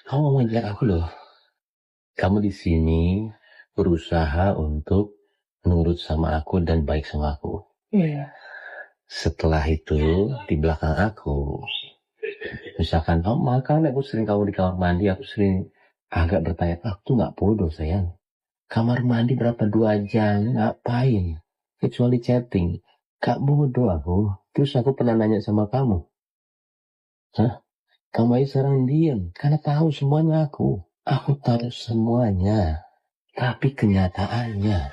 Kamu mau ngajak aku loh. Kamu di sini berusaha untuk nurut sama aku dan baik sama aku. Iya. Setelah itu di belakang aku, misalkan kamu makan, aku sering kamu di kamar mandi, aku sering agak bertanya, aku tuh nggak bodoh sayang. Kamar mandi berapa 2 jam, ngapain? Kecuali chatting. Gak bodoh aku. Terus aku pernah nanya sama kamu, hah? Kamu aja sekarang diam, karena tahu semuanya aku. Aku tahu semuanya. Tapi kenyataannya,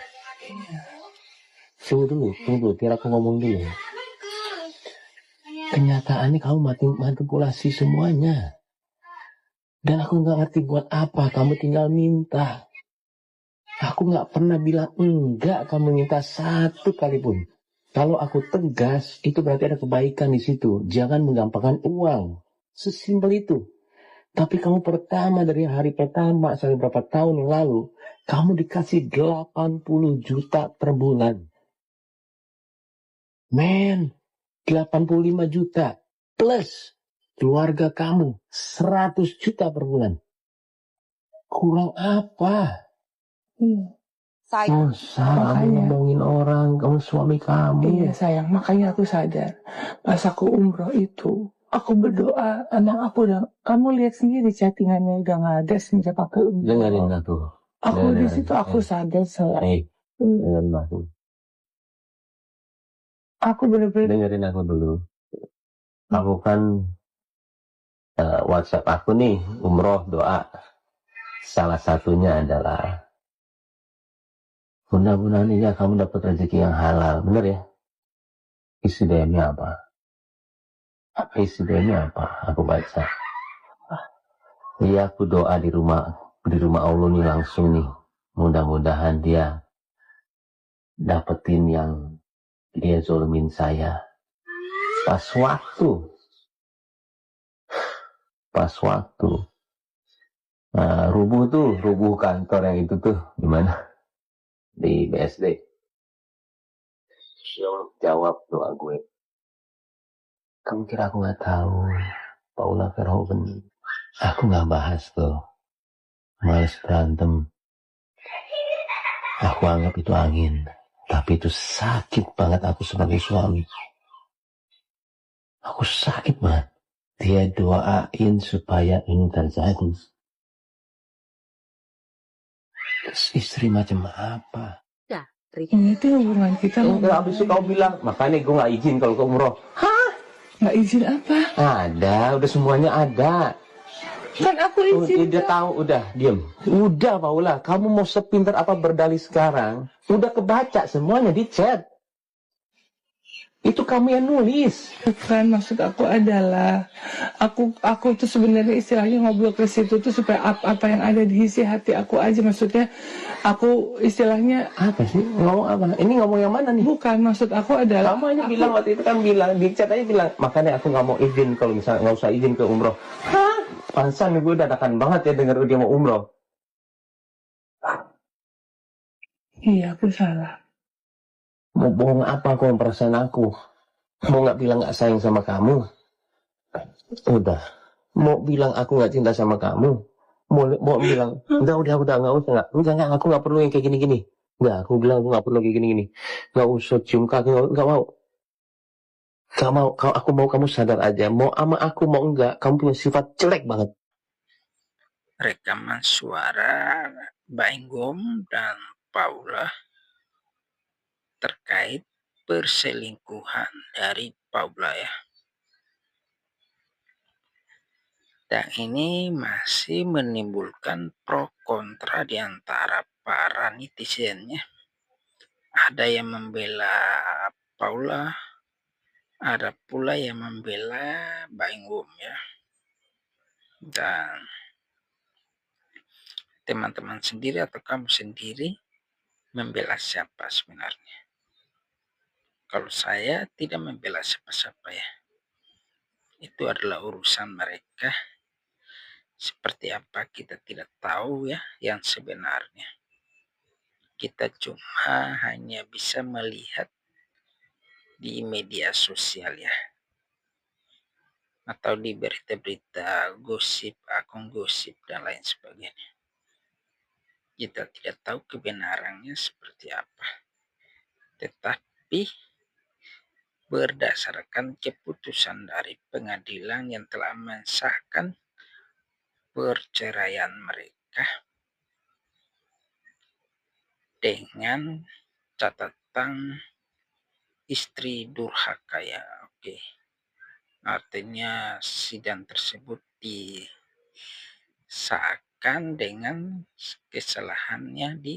tunggu dulu, biar aku ngomong dulu. Kenyataannya kamu manipulasi semuanya. Dan aku nggak ngerti buat apa, kamu tinggal minta. Aku nggak pernah bilang enggak, kamu minta satu kali pun. Kalau aku tegas, itu berarti ada kebaikan di situ. Jangan menggampangkan uang. Sesimpel itu. Tapi kamu pertama dari hari pertama sampai berapa tahun yang lalu, kamu dikasih 80 juta per bulan. Men, 85 juta plus keluarga kamu 100 juta per bulan. Kurang apa? Sayang. Kamu ngomongin orang, kamu suami kamu. Iya sayang, makanya aku sadar. Pas aku umroh itu, aku berdoa, emang aku udah, kamu lihat sendiri chattingannya udah gak ada semenjak aku umroh. Dengerin aku. Aku di situ aku sadar sayang. Dengerin aku. Aku bener-bener. Dengerin aku dulu. Aku kan WhatsApp aku nih, umroh doa. Salah satunya adalah mudah-mudahan ya kamu dapat rezeki yang halal, bener ya? Isi DM-nya apa? Isi DM-nya apa? Aku baca. Iya, aku doa di rumah Allah nih langsung nih. Mudah-mudahan dia dapetin yang dia zolimin saya. Pas waktu rubuh kantor yang itu tuh gimana di BSD. Jawab doa gue. Kamu kira aku nggak tahu Paula Verhoeven? Aku nggak bahas tuh. Males berantem. Aku anggap itu angin. Tapi itu sakit banget aku sebagai suami. Aku sakit banget. Dia doain supaya ini terjadi. Istri macam apa? Ya, ini tuh hubungan kita. Enggak, habis itu kau bilang, makanya gue gak izin kalau ke umroh. Hah? Gak izin apa? Ada, udah semuanya ada. Kan aku izin. Udah tahu, udah, diem. Udah Paula, kamu mau sepintar apa berdalih sekarang? Udah kebaca semuanya di chat. Itu kamu yang nulis. Bukan, maksud aku adalah aku tuh sebenarnya istilahnya ngobrol ke situ tuh supaya apa yang ada di isi hati aku aja, maksudnya aku istilahnya apa sih ngomong apa? Ini ngomong yang mana nih? Bukan, maksud aku adalah kamu hanya bilang waktu itu kan bilang di chat aja bilang makanya aku nggak mau izin kalau misalnya nggak usah izin ke umroh. Hah? Pansan gue dadakan banget ya dengar dia mau umroh. Iya, aku salah. Mau bohong apa aku yang perasaan aku? Mau nggak bilang nggak sayang sama kamu? Udah. Mau bilang aku nggak cinta sama kamu? Mau bilang udah nggak usah nggak aku nggak perlu yang kayak gini. Nggak, aku bilang aku nggak perlu kayak gini. Nggak usah cium kaki, nggak mau. Aku mau kamu sadar aja. Mau ama aku mau enggak, kamu punya sifat jelek banget. Rekaman suara Bainggom dan Paula terkait perselingkuhan dari Paula ya. Dan ini masih menimbulkan pro kontra di antara para netizennya. Ada yang membela Paula, ada pula yang membela Bainggom ya. Dan teman-teman sendiri atau kamu sendiri membela siapa sebenarnya? Kalau saya tidak membela siapa-siapa ya. Itu adalah urusan mereka. Seperti apa kita tidak tahu ya yang sebenarnya. Kita cuma hanya bisa melihat di media sosial ya. atau di berita-berita gosip, akun gosip dan lain sebagainya. Kita tidak tahu kebenarannya seperti apa. Tetapi berdasarkan keputusan dari pengadilan yang telah mensahkan perceraian mereka dengan catatan istri durhaka ya. Oke. Artinya sidang tersebut disahkan dengan kesalahannya di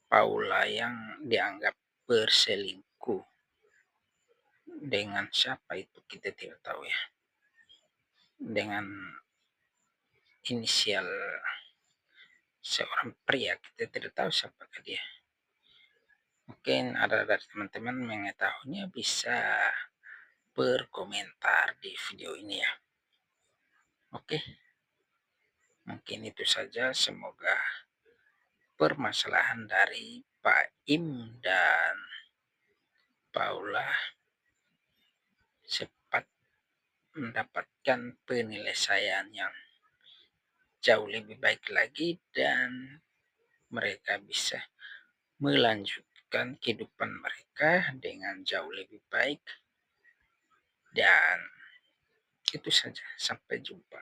Paula yang dianggap berselingkuh. Dengan siapa itu kita tidak tahu ya. Dengan inisial seorang pria, kita tidak tahu siapakah dia. Mungkin ada dari teman-teman mengetahuinya bisa berkomentar di video ini ya. Oke, mungkin itu saja. Semoga permasalahan dari Pak Im dan Paula cepat mendapatkan penyelesaian yang jauh lebih baik lagi dan mereka bisa melanjutkan kehidupan mereka dengan jauh lebih baik. Dan itu saja, sampai jumpa.